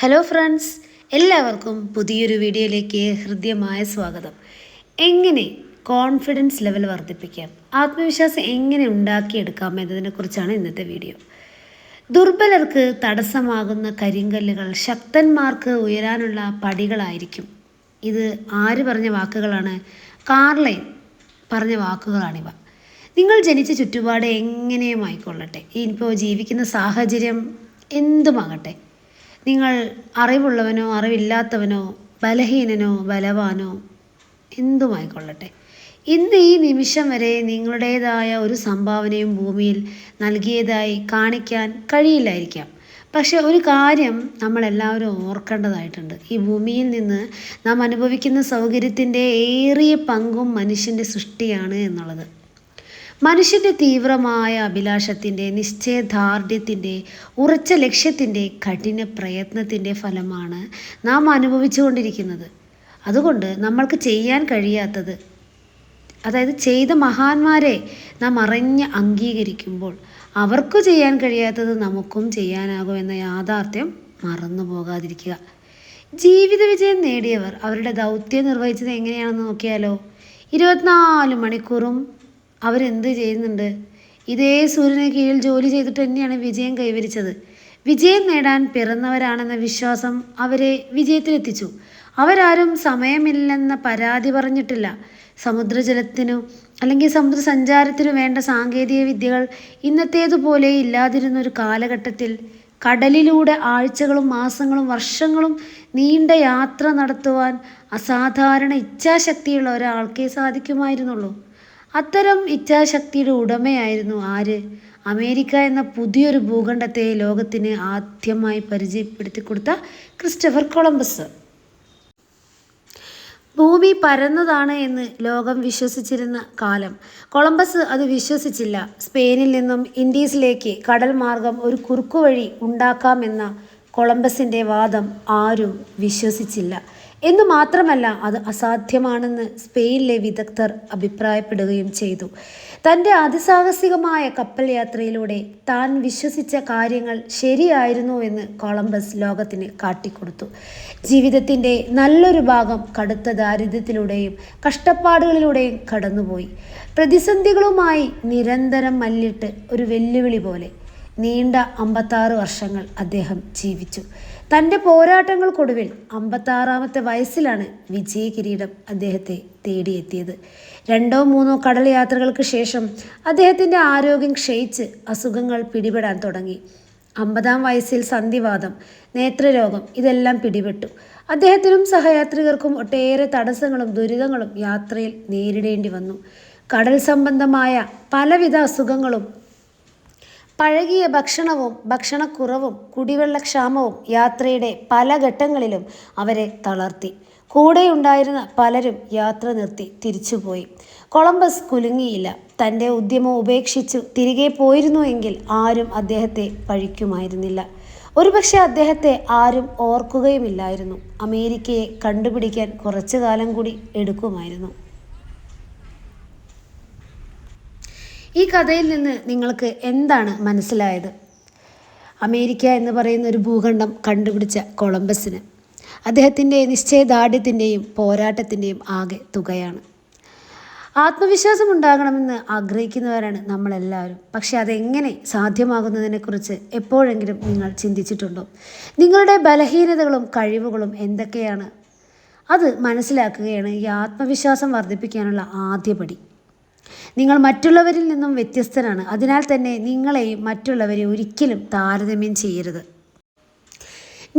Hello friends, എല്ലാവർക്കും പുതിയൊരു വീഡിയോയിലേക്ക് ഹൃദ്യമായ സ്വാഗതം. എങ്ങനെ കോൺഫിഡൻസ് ലെവൽ വർദ്ധിപ്പിക്കാം, ആത്മവിശ്വാസം എങ്ങനെ ഉണ്ടാക്കിയെടുക്കാം എന്നതിനെക്കുറിച്ചാണ് ഇന്നത്തെ വീഡിയോ. ദുർബലർക്ക് തടസ്സമാകുന്ന കരിങ്കല്ലുകൾ ശക്തന്മാർക്ക് ഉയരാനുള്ള പടികളായിരിക്കും. ഇത് ആര് പറഞ്ഞ വാക്കുകളാണ്? കാർലൈൻ പറഞ്ഞ വാക്കുകളാണിവ. നിങ്ങൾ ജനിച്ച ചുറ്റുപാട് എങ്ങനെയുമായിക്കൊള്ളട്ടെ, ഇപ്പോൾ ജീവിക്കുന്ന സാഹചര്യം എന്തുമാകട്ടെ, നിങ്ങൾ അറിവുള്ളവനോ അറിവില്ലാത്തവനോ ബലഹീനനോ ബലവാനോ എന്തുമായിക്കൊള്ളട്ടെ, ഇന്ന് ഈ നിമിഷം വരെ നിങ്ങളുടേതായ ഒരു സംഭാവനയും ഭൂമിയിൽ നൽകിയതായി കാണിക്കാൻ കഴിയില്ലായിരിക്കാം. പക്ഷെ ഒരു കാര്യം നമ്മളെല്ലാവരും ഓർക്കേണ്ടതായിട്ടുണ്ട്. ഈ ഭൂമിയിൽ നിന്ന് നാം അനുഭവിക്കുന്ന സൗകര്യത്തിൻ്റെ ഏറിയ പങ്കും മനുഷ്യൻ്റെ സൃഷ്ടിയാണ് എന്നുള്ളത്. മനുഷ്യൻ്റെ തീവ്രമായ അഭിലാഷത്തിൻ്റെ, നിശ്ചയദാർഢ്യത്തിൻ്റെ, ഉറച്ച ലക്ഷ്യത്തിൻ്റെ, കഠിന പ്രയത്നത്തിൻ്റെ ഫലമാണ് നാം അനുഭവിച്ചുകൊണ്ടിരിക്കുന്നത്. അതുകൊണ്ട് നമ്മൾക്ക് ചെയ്യാൻ കഴിയാത്തത്, അതായത് ചെയ്ത മഹാന്മാരെ നാം അറിഞ്ഞ് അംഗീകരിക്കുമ്പോൾ അവർക്ക് ചെയ്യാൻ കഴിയാത്തത് നമുക്കും ചെയ്യാനാകും എന്ന യാഥാർത്ഥ്യം മറന്നു പോകാതിരിക്കുക. ജീവിത വിജയം നേടിയവർ അവരുടെ ദൗത്യം നിർവഹിച്ചത് എങ്ങനെയാണെന്ന് നോക്കിയാലോ. 24 മണിക്കൂറും അവരെന്ത് ചെയ്യുന്നുണ്ട്? ഇതേ സൂര്യന് കീഴിൽ ജോലി ചെയ്തിട്ട് തന്നെയാണ് വിജയം കൈവരിച്ചത്. വിജയം നേടാൻ പിറന്നവരാണെന്ന വിശ്വാസം അവരെ വിജയത്തിലെത്തിച്ചു. അവരാരും സമയമില്ലെന്ന പരാതി പറഞ്ഞിട്ടില്ല. സമുദ്രജലത്തിനു അല്ലെങ്കിൽ സമുദ്ര സഞ്ചാരത്തിനു വേണ്ട സാങ്കേതിക വിദ്യകൾ ഇന്നത്തേതുപോലെ ഇല്ലാതിരുന്നൊരു കാലഘട്ടത്തിൽ കടലിലൂടെ ആഴ്ചകളും മാസങ്ങളും വർഷങ്ങളും നീണ്ട യാത്ര നടത്തുവാൻ അസാധാരണ ഇച്ഛാശക്തിയുള്ള ഒരാൾക്കേ സാധിക്കുമായിരുന്നുള്ളൂ. അത്തരം ഇച്ഛാശക്തിയുടെ ഉടമയായിരുന്നു ആര്? അമേരിക്ക എന്ന പുതിയൊരു ഭൂഖണ്ഡത്തെ ലോകത്തിന് ആദ്യമായി പരിചയപ്പെടുത്തി കൊടുത്ത ക്രിസ്റ്റഫർ കൊളംബസ്. ഭൂമി പരന്നതാണ് എന്ന് ലോകം വിശ്വസിച്ചിരുന്ന കാലം കൊളംബസ് അത് വിശ്വസിച്ചില്ല. സ്പെയിനിൽ നിന്നും ഇൻഡീസിലേക്ക് കടൽ മാർഗം ഒരു കുറുക്കുവഴി ഉണ്ടാക്കാമെന്ന കൊളംബസിൻ്റെ വാദം ആരും വിശ്വസിച്ചില്ല. എന്നു മാത്രമല്ല, അത് അസാധ്യമാണെന്ന് സ്പെയിനിലെ വിദഗ്ധർ അഭിപ്രായപ്പെടുകയും ചെയ്തു. തൻ്റെ അതിസാഹസികമായ കപ്പൽ യാത്രയിലൂടെ താൻ വിശ്വസിച്ച കാര്യങ്ങൾ ശരിയായിരുന്നു എന്ന് കൊളംബസ് ലോകത്തിന് കാട്ടിക്കൊടുത്തു. ജീവിതത്തിൻ്റെ നല്ലൊരു ഭാഗം കടുത്ത ദാരിദ്ര്യത്തിലൂടെയും കഷ്ടപ്പാടുകളിലൂടെയും കടന്നുപോയി. പ്രതിസന്ധികളുമായി നിരന്തരം മല്ലിട്ട് ഒരു വെല്ലുവിളി പോലെ നീണ്ട 56 വർഷങ്ങൾ അദ്ദേഹം ജീവിച്ചു. തൻ്റെ പോരാട്ടങ്ങൾക്കൊടുവിൽ 56-ാമത്തെ വയസ്സിലാണ് വിജയ കിരീടം അദ്ദേഹത്തെ തേടിയെത്തിയത്. 2-3 കടൽ യാത്രകൾക്ക് ശേഷം അദ്ദേഹത്തിൻ്റെ ആരോഗ്യം ക്ഷയിച്ച് അസുഖങ്ങൾ പിടിപെടാൻ തുടങ്ങി. 50-ാം വയസ്സിൽ സന്ധിവാതം, നേത്രരോഗം ഇതെല്ലാം പിടിപെട്ടു. അദ്ദേഹത്തിനും സഹയാത്രികർക്കും ഒട്ടേറെ തടസ്സങ്ങളും ദുരിതങ്ങളും യാത്രയിൽ നേരിടേണ്ടി വന്നു. കടൽ സംബന്ധമായ പലവിധ അസുഖങ്ങളും, പഴകിയ ഭക്ഷണവും ഭക്ഷണക്കുറവും കുടിവെള്ളക്ഷാമവും യാത്രയുടെ പല ഘട്ടങ്ങളിലും അവരെ തളർത്തി. കൂടെയുണ്ടായിരുന്ന പലരും യാത്ര നിർത്തി തിരിച്ചുപോയി. കൊളംബസ് കുലുങ്ങിയില്ല. തൻ്റെ ഉദ്യമം ഉപേക്ഷിച്ചു തിരികെ പോയിരുന്നുവെങ്കിൽ ആരും അദ്ദേഹത്തെ പഴിക്കുമായിരുന്നില്ല. ഒരുപക്ഷെ അദ്ദേഹത്തെ ആരും ഓർക്കുകയുമില്ലായിരുന്നു. അമേരിക്കയെ കണ്ടുപിടിക്കാൻ കുറച്ചു കാലം കൂടി എടുക്കുമായിരുന്നു. ഈ കഥയിൽ നിന്ന് നിങ്ങൾക്ക് എന്താണ് മനസ്സിലായത്? അമേരിക്ക എന്ന് പറയുന്ന ഒരു ഭൂഖണ്ഡം കണ്ടുപിടിച്ച കൊളംബസിന് അദ്ദേഹത്തിൻ്റെ നിശ്ചയദാർഢ്യത്തിൻ്റെയും പോരാട്ടത്തിൻ്റെയും ആകെ തുകയാണ്. ആത്മവിശ്വാസം ഉണ്ടാകണമെന്ന് ആഗ്രഹിക്കുന്നവരാണ് നമ്മളെല്ലാവരും. പക്ഷെ അതെങ്ങനെ സാധ്യമാകുന്നതിനെക്കുറിച്ച് എപ്പോഴെങ്കിലും നിങ്ങൾ ചിന്തിച്ചിട്ടുണ്ടോ? നിങ്ങളുടെ ബലഹീനതകളും കഴിവുകളും എന്തൊക്കെയാണ്? അത് മനസ്സിലാക്കുകയാണ് ഈ ആത്മവിശ്വാസം വർദ്ധിപ്പിക്കാനുള്ള ആദ്യപടി. നിങ്ങൾ മറ്റുള്ളവരിൽ നിന്നും വ്യത്യസ്തനാണ്. അതിനാൽ തന്നെ നിങ്ങളെയും മറ്റുള്ളവരെ ഒരിക്കലും താരതമ്യം ചെയ്യരുത്.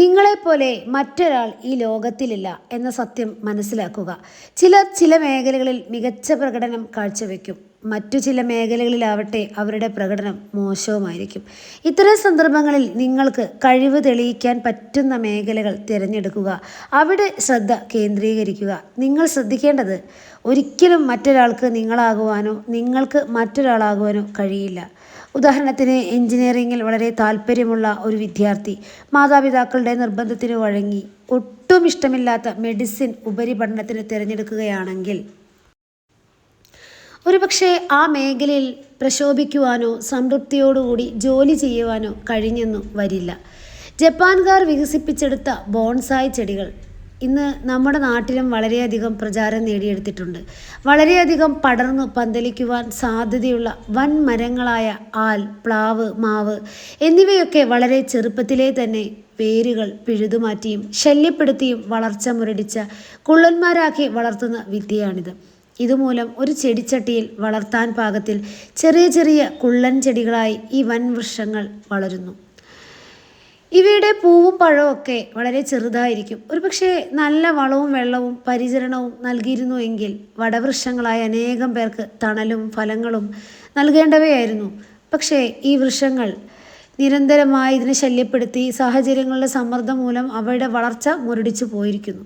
നിങ്ങളെപ്പോലെ മറ്റൊരാൾ ഈ ലോകത്തിലില്ല എന്ന സത്യം മനസ്സിലാക്കുക. ചിലർ ചില മേഖലകളിൽ മികച്ച പ്രകടനം കാഴ്ചവെക്കും. മറ്റു ചില മേഖലകളിലാവട്ടെ അവരുടെ പ്രകടനം മോശവുമായിരിക്കും. ഇത്തരം സന്ദർഭങ്ങളിൽ നിങ്ങൾക്ക് കഴിവ് തെളിയിക്കാൻ പറ്റുന്ന മേഖലകൾ തിരഞ്ഞെടുക്കുക. അവിടെ ശ്രദ്ധ കേന്ദ്രീകരിക്കുക. നിങ്ങൾ ശ്രദ്ധിക്കേണ്ടത്, ഒരിക്കലും മറ്റൊരാൾക്ക് നിങ്ങളാകുവാനോ നിങ്ങൾക്ക് മറ്റൊരാളാകുവാനോ കഴിയില്ല. ഉദാഹരണത്തിന്, എഞ്ചിനീയറിംഗിൽ വളരെ താല്പര്യമുള്ള ഒരു വിദ്യാർത്ഥി മാതാപിതാക്കളുടെ നിർബന്ധത്തിന് വഴങ്ങി ഒട്ടും ഇഷ്ടമില്ലാത്ത മെഡിസിൻ ഉപരിപഠനത്തിന് തിരഞ്ഞെടുക്കുകയാണെങ്കിൽ ഒരുപക്ഷെ ആ മേഖലയിൽ പ്രശോഭിക്കുവാനോ സംതൃപ്തിയോടുകൂടി ജോലി ചെയ്യുവാനോ കഴിഞ്ഞെന്നു വരില്ല. ജപ്പാൻകാർ വികസിപ്പിച്ചെടുത്ത ബോൺസായി ചെടികൾ ഇന്ന് നമ്മുടെ നാട്ടിലും വളരെയധികം പ്രചാരം നേടിയെടുത്തിട്ടുണ്ട്. വളരെയധികം പടർന്നു പന്തലിക്കുവാൻ സാധ്യതയുള്ള വൻ മരങ്ങളായ ആൽ, പ്ലാവ്, മാവ് എന്നിവയൊക്കെ വളരെ ചെറുപ്പത്തിലേ തന്നെ വേരുകൾ പിഴുതുമാറ്റിയും ശല്യപ്പെടുത്തിയും വളർച്ച മുരടിച്ച കുള്ളന്മാരാക്കി വളർത്തുന്ന വിദ്യയാണിത്. ഇതുമൂലം ഒരു ചെടിച്ചട്ടിയിൽ വളർത്താൻ പാകത്തിൽ ചെറിയ ചെറിയ കുള്ളൻ ചെടികളായി ഈ വൻ വൃക്ഷങ്ങൾ വളരുന്നു. ഇവയുടെ പൂവും പഴവും ഒക്കെ വളരെ ചെറുതായിരിക്കും. ഒരുപക്ഷെ നല്ല വളവും വെള്ളവും പരിചരണവും നൽകിയിരുന്നു എങ്കിൽ വടവൃക്ഷങ്ങളായ അനേകം പേർക്ക് തണലും ഫലങ്ങളും നൽകേണ്ടവയായിരുന്നു. പക്ഷേ ഈ വൃക്ഷങ്ങൾ നിരന്തരമായി ഇതിനെ ശല്യപ്പെടുത്തി സാഹചര്യങ്ങളുടെ സമ്മർദ്ദം മൂലം അവയുടെ വളർച്ച മുരടിച്ചു പോയിരിക്കുന്നു.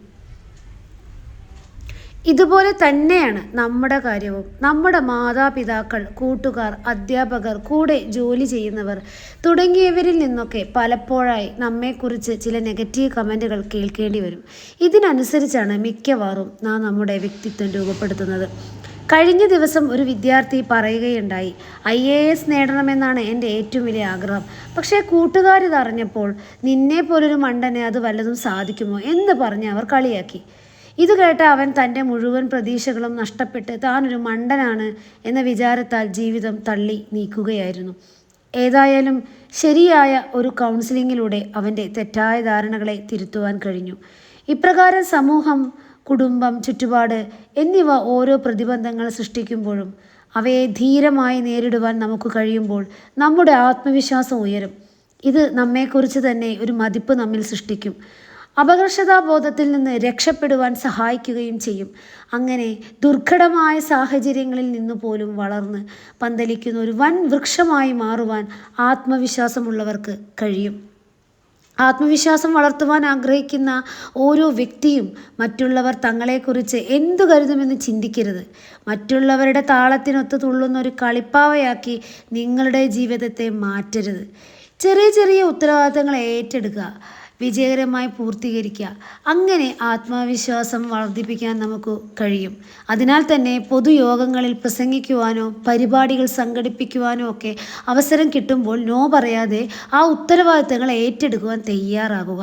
ഇതുപോലെ തന്നെയാണ് നമ്മുടെ കാര്യവും. നമ്മുടെ മാതാപിതാക്കൾ, കൂട്ടുകാർ, അധ്യാപകർ, കൂടെ ജോലി ചെയ്യുന്നവർ തുടങ്ങിയവരിൽ നിന്നൊക്കെ പലപ്പോഴായി നമ്മെക്കുറിച്ച് ചില നെഗറ്റീവ് കമൻറ്റുകൾ കേൾക്കേണ്ടി വരും. ഇതിനനുസരിച്ചാണ് മിക്കവാറും നാം നമ്മുടെ വ്യക്തിത്വം രൂപപ്പെടുത്തുന്നത്. കഴിഞ്ഞ ദിവസം ഒരു വിദ്യാർത്ഥി പറയുകയുണ്ടായി, IAS നേടണമെന്നാണ് എൻ്റെ ഏറ്റവും വലിയ ആഗ്രഹം. പക്ഷേ കൂട്ടുകാരിതറിഞ്ഞപ്പോൾ നിന്നെ പോലൊരു മണ്ടനെ അത് വല്ലതും സാധിക്കുമോ എന്ന് പറഞ്ഞ് അവർ കളിയാക്കി. ഇത് കേട്ട അവൻ തൻ്റെ മുഴുവൻ പ്രതീക്ഷകളും നഷ്ടപ്പെട്ട് താനൊരു മണ്ടനാണ് എന്ന വിചാരത്താൽ ജീവിതം തള്ളി നീക്കുകയായിരുന്നു. ഏതായാലും ശരിയായ ഒരു കൗൺസിലിങ്ങിലൂടെ അവൻ്റെ തെറ്റായ ധാരണകളെ തിരുത്തുവാൻ കഴിഞ്ഞു. ഇപ്രകാരം സമൂഹം, കുടുംബം, ചുറ്റുപാട് എന്നിവ ഓരോ പ്രതിബന്ധങ്ങൾ സൃഷ്ടിക്കുമ്പോഴും അവയെ ധീരമായി നേരിടുവാൻ നമുക്ക് കഴിയുമ്പോൾ നമ്മുടെ ആത്മവിശ്വാസം ഉയരും. ഇത് നമ്മെക്കുറിച്ച് തന്നെ ഒരു മതിപ്പ് നമ്മിൽ സൃഷ്ടിക്കും. അപകർഷതാബോധത്തിൽ നിന്ന് രക്ഷപ്പെടുവാൻ സഹായിക്കുകയും ചെയ്യും. അങ്ങനെ ദുർഘടമായ സാഹചര്യങ്ങളിൽ നിന്ന് പോലും വളർന്ന് പന്തലിക്കുന്ന ഒരു വൻ വൃക്ഷമായി മാറുവാൻ ആത്മവിശ്വാസമുള്ളവർക്ക് കഴിയും. ആത്മവിശ്വാസം വളർത്തുവാൻ ആഗ്രഹിക്കുന്ന ഓരോ വ്യക്തിയും മറ്റുള്ളവർ തങ്ങളെക്കുറിച്ച് എന്തു കരുതുമെന്ന് ചിന്തിക്കരുത്. മറ്റുള്ളവരുടെ താളത്തിനൊത്ത് തുള്ളുന്ന ഒരു കളിപ്പാവയാക്കി നിങ്ങളുടെ ജീവിതത്തെ മാറ്റരുത്. ചെറിയ ചെറിയ ഉത്തരവാദിത്തങ്ങൾ ഏറ്റെടുക്കുക, വിജയകരമായി പൂർത്തീകരിക്കുക. അങ്ങനെ ആത്മവിശ്വാസം വർദ്ധിപ്പിക്കാൻ നമുക്ക് കഴിയും. അതിനാൽ തന്നെ പൊതുയോഗങ്ങളിൽ പ്രസംഗിക്കുവാനോ പരിപാടികൾ സംഘടിപ്പിക്കുവാനോ ഒക്കെ അവസരം കിട്ടുമ്പോൾ നോ പറയാതെ ആ ഉത്തരവാദിത്തങ്ങൾ ഏറ്റെടുക്കുവാൻ തയ്യാറാകുക.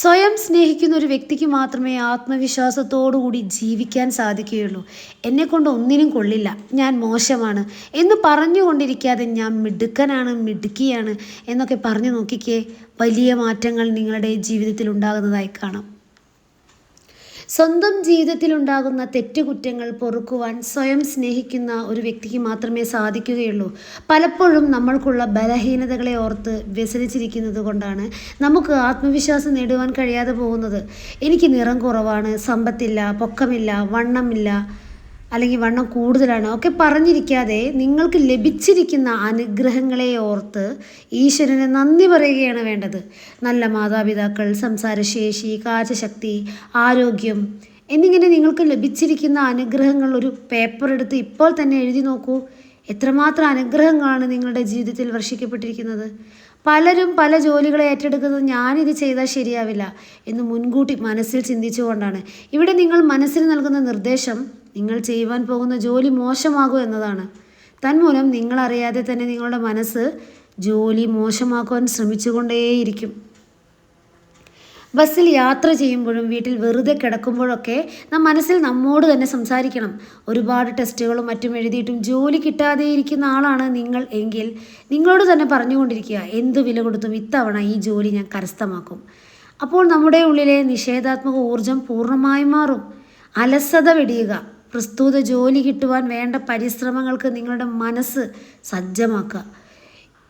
സ്വയം സ്നേഹിക്കുന്ന ഒരു വ്യക്തിക്ക് മാത്രമേ ആത്മവിശ്വാസത്തോടുകൂടി ജീവിക്കാൻ സാധിക്കുകയുള്ളൂ. എന്നെക്കൊണ്ട് ഒന്നിനും കൊള്ളില്ല, ഞാൻ മോശമാണ് എന്ന് പറഞ്ഞുകൊണ്ടിരിക്കാതെ ഞാൻ മിടുക്കനാണ്, മിടുക്കിയാണ് എന്നൊക്കെ പറഞ്ഞു നോക്കിക്കേ, വലിയ മാറ്റങ്ങൾ നിങ്ങളുടെ ജീവിതത്തിൽ ഉണ്ടാകുന്നതായി കാണാം. സ്വന്തം ജീവിതത്തിലുണ്ടാകുന്ന തെറ്റുകുറ്റങ്ങൾ പൊറുക്കുവാൻ സ്വയം സ്നേഹിക്കുന്ന ഒരു വ്യക്തിക്ക് മാത്രമേ സാധിക്കുകയുള്ളൂ. പലപ്പോഴും നമ്മൾക്കുള്ള ബലഹീനതകളെ ഓർത്ത് വ്യസനിച്ചിരിക്കുന്നത് കൊണ്ടാണ് നമുക്ക് ആത്മവിശ്വാസം നേടുവാൻ കഴിയാതെ പോകുന്നത്. എനിക്ക് നിറം കുറവാണ്, സമ്പത്തില്ല, പൊക്കമില്ല, വണ്ണമില്ല, അല്ലെങ്കിൽ വണ്ണം കൂടുതലാണ് ഒക്കെ പറഞ്ഞിരിക്കാതെ നിങ്ങൾക്ക് ലഭിച്ചിരിക്കുന്ന അനുഗ്രഹങ്ങളെ ഓർത്ത് ഈശ്വരന് നന്ദി പറയുകയാണ് വേണ്ടത്. നല്ല മാതാപിതാക്കൾ, സംസാരശേഷി, കാഴ്ചശക്തി, ആരോഗ്യം എന്നിങ്ങനെ നിങ്ങൾക്ക് ലഭിച്ചിരിക്കുന്ന അനുഗ്രഹങ്ങൾ ഒരു പേപ്പർ എടുത്ത് ഇപ്പോൾ തന്നെ എഴുതി നോക്കൂ. എത്രമാത്രം അനുഗ്രഹങ്ങളാണ് നിങ്ങളുടെ ജീവിതത്തിൽ വർഷിക്കപ്പെട്ടിരിക്കുന്നത്. പലരും പല ജോലികളെ ഏറ്റെടുക്കുന്നത് ഞാനിത് ചെയ്താൽ ശരിയാവില്ല എന്ന് മുൻകൂട്ടി മനസ്സിൽ ചിന്തിച്ചുകൊണ്ടാണ്. ഇവിടെ നിങ്ങൾ മനസ്സിൽ നൽകുന്ന നിർദ്ദേശം നിങ്ങൾ ചെയ്യുവാൻ പോകുന്ന ജോലി മോശമാകും എന്നതാണ്. തന്മൂലം നിങ്ങളറിയാതെ തന്നെ നിങ്ങളുടെ മനസ്സ് ജോലി മോശമാക്കുവാൻ ശ്രമിച്ചുകൊണ്ടേയിരിക്കും. ബസ്സിൽ യാത്ര ചെയ്യുമ്പോഴും വീട്ടിൽ വെറുതെ കിടക്കുമ്പോഴൊക്കെ നാം മനസ്സിൽ നമ്മോട് തന്നെ സംസാരിക്കണം. ഒരുപാട് ടെസ്റ്റുകളും മറ്റും എഴുതിയിട്ടും ജോലി കിട്ടാതെ ഇരിക്കുന്ന ആളാണ് നിങ്ങൾ എങ്കിൽ നിങ്ങളോട് തന്നെ പറഞ്ഞുകൊണ്ടിരിക്കുക, എന്തു വില കൊടുത്തും ഇത്തവണ ഈ ജോലി ഞാൻ കരസ്ഥമാക്കും. അപ്പോൾ നമ്മുടെ ഉള്ളിലെ നിഷേധാത്മക ഊർജം പൂർണ്ണമായി മാറും. അലസത വെടിയുക. പ്രസ്തുത ജോലി കിട്ടുവാൻ വേണ്ട പരിശ്രമങ്ങൾക്ക് നിങ്ങളുടെ മനസ്സ് സജ്ജമാക്കുക.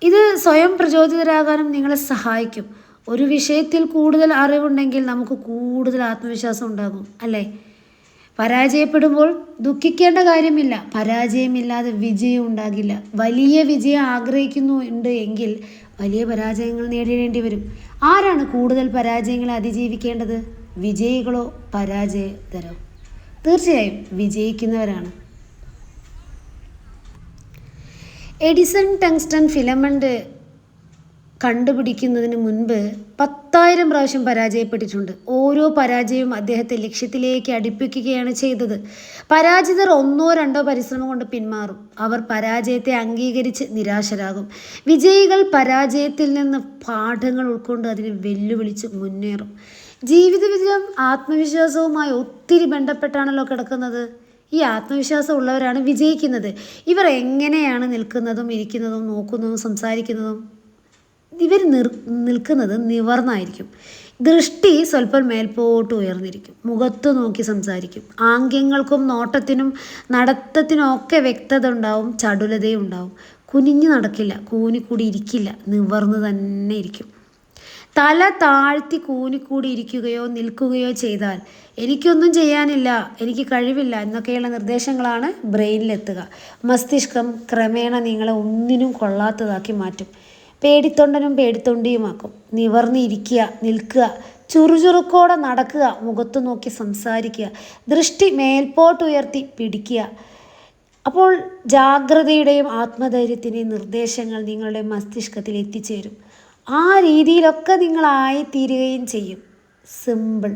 ഇത് സ്വയം പ്രചോദിതരാകാനും നിങ്ങളെ സഹായിക്കും. ഒരു വിഷയത്തിൽ കൂടുതൽ അറിവുണ്ടെങ്കിൽ നമുക്ക് കൂടുതൽ ആത്മവിശ്വാസം ഉണ്ടാകും, അല്ലേ? പരാജയപ്പെടുമ്പോൾ ദുഃഖിക്കേണ്ട കാര്യമില്ല. പരാജയമില്ലാതെ വിജയം ഉണ്ടാകില്ല. വലിയ വിജയം ആഗ്രഹിക്കുന്നുണ്ട് എങ്കിൽ വലിയ പരാജയങ്ങൾ നേരിടേണ്ടി വരും. ആരാണ് കൂടുതൽ പരാജയങ്ങളെ അതിജീവിക്കേണ്ടത്? വിജയികളോ പരാജയതരോ? തീർച്ചയായും വിജയിക്കുന്നവരാണ്. എഡിസൺ ടങ്സ്റ്റൺ ഫിലമെൻ്റ് കണ്ടുപിടിക്കുന്നതിന് മുൻപ് 10,000 പ്രാവശ്യം പരാജയപ്പെട്ടിട്ടുണ്ട്. ഓരോ പരാജയവും അദ്ദേഹത്തെ ലക്ഷ്യത്തിലേക്ക് അടുപ്പിക്കുകയാണ് ചെയ്തത്. പരാജിതർ ഒന്നോ രണ്ടോ പരിശ്രമം കൊണ്ട് പിന്മാറും. അവർ പരാജയത്തെ അംഗീകരിച്ച് നിരാശരാകും. വിജയികൾ പരാജയത്തിൽ നിന്ന് പാഠങ്ങൾ ഉൾക്കൊണ്ട് അതിനെ വെല്ലുവിളിച്ച് മുന്നേറും. ജീവിത വിജയം ആത്മവിശ്വാസവുമായി ഒത്തിരി ബന്ധപ്പെട്ടാണല്ലോ കിടക്കുന്നത്. ഈ ആത്മവിശ്വാസം ഉള്ളവരാണ് വിജയിക്കുന്നത്. ഇവർ എങ്ങനെയാണ് നിൽക്കുന്നതും ഇരിക്കുന്നതും നോക്കുന്നതും സംസാരിക്കുന്നതും? ഇവർ നിൽക്കുന്നത് നിവർന്നായിരിക്കും. ദൃഷ്ടി സ്വല്പം മേൽപോട്ട് ഉയർന്നിരിക്കും. മുഖത്ത് നോക്കി സംസാരിക്കും. ആംഗ്യങ്ങൾക്കും നോട്ടത്തിനും നടത്തത്തിനും ഒക്കെ വ്യക്തത ഉണ്ടാവും, ചടുലതയും ഉണ്ടാവും. കുനിഞ്ഞു നടക്കില്ല, കൂനിക്കൂടി ഇരിക്കില്ല, നിവർന്ന് തന്നെ ഇരിക്കും. തല താഴ്ത്തി കൂനിക്കൂടി ഇരിക്കുകയോ നിൽക്കുകയോ ചെയ്താൽ എനിക്കൊന്നും ചെയ്യാനില്ല, എനിക്ക് കഴിവില്ല എന്നൊക്കെയുള്ള നിർദ്ദേശങ്ങളാണ് ബ്രെയിനിലെത്തുക. മസ്തിഷ്കം ക്രമേണ നിങ്ങളെ ഒന്നിനും കൊള്ളാത്തതാക്കി മാറ്റും. പേടിത്തൊണ്ടനും പേടിത്തൊണ്ടിയുമാക്കും. നിവർന്നിരിക്കുക, നിൽക്കുക, ചുറുചുറുക്കോടെ നടക്കുക, മുഖത്ത് നോക്കി സംസാരിക്കുക, ദൃഷ്ടി മേൽപോട്ടുയർത്തി പിടിക്കുക. അപ്പോൾ ജാഗ്രതയുടെയും ആത്മധൈര്യത്തിൻ്റെയും നിർദ്ദേശങ്ങൾ നിങ്ങളുടെ മസ്തിഷ്കത്തിൽ എത്തിച്ചേരും. ആ രീതിയിലൊക്കെ നിങ്ങളായിത്തീരുകയും ചെയ്യും. സിമ്പിൾ.